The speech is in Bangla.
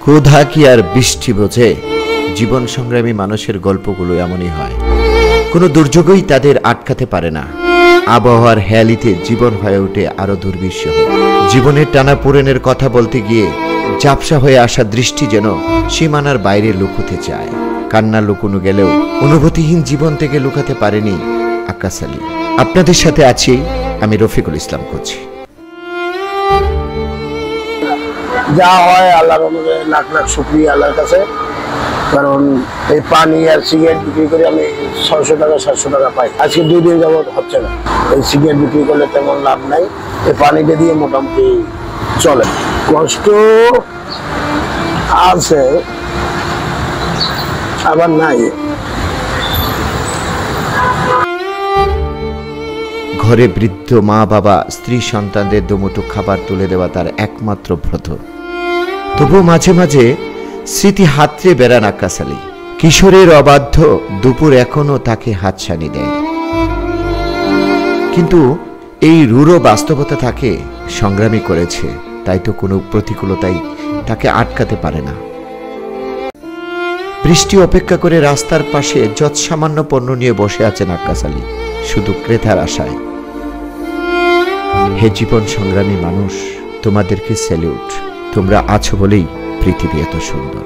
ক্ষুধা কি আর বৃষ্টি বোঝে? জীবন সংগ্রামী মানুষের গল্পগুলো এমনই হয়। কোনো দুর্যোগই তাদের আটকাতে পারে না। আবহাওয়ার হেয়ালিতে জীবন হয়ে ওঠে আরো দুর্বিষহ। জীবনের টানাপোড়েনের কথা বলতে গিয়ে ঝাপসা হয়ে আসা দৃষ্টি যেন সীমানার বাইরে লুকোতে চায়। কান্না লুকোনো গেলেও অনুভূতিহীন জীবন থেকে লুকাতে পারেনি আক্কাস আলী। আপনাদের সাথে আছি আমি রফিকুল ইসলাম কোচি। যা হয় আল্লাহর রহমতে লাখ লাখ শুকরিয়া আল্লাহর কাছে। কারণ এই পানি আর সিগারেট বিক্রি করে আমি 600 টাকা 700 টাকা পাই। আজকে 2 দিন যাবত হচ্ছে না। এই সিগারেট বিক্রি করলে তেমন লাভ নাই, এই পানিটা দিয়ে মোটামুটি চলে। কষ্ট আছে আবার নাই। ঘরে বৃদ্ধ মা বাবা স্ত্রী সন্তানদের দুমুঠো খাবার তুলে দেওয়া তার একমাত্র ব্রত। তবুও মাঝে মাঝে স্মৃতি হাতড়ে বেড়ান আক্কাস আলী। কিশোরের অবাধ্য দুপুর এখনো তাকে হাতছানি দেয়, কিন্তু এই রূঢ় বাস্তবতা তাকে সংগ্রামী করেছে। তাই তো কোনো প্রতিকূলতাই তাকে আটকাতে পারে না। বৃষ্টি অপেক্ষা করে রাস্তার পাশে যৎসামান্য পণ্য নিয়ে বসে আছেন আক্কাস আলী, শুধু ক্রেতার আশায়। হে জীবন সংগ্রামী মানুষ, তোমাদেরকে স্যালিউট। তোমরা আছো বলেই পৃথিবী এত সুন্দর।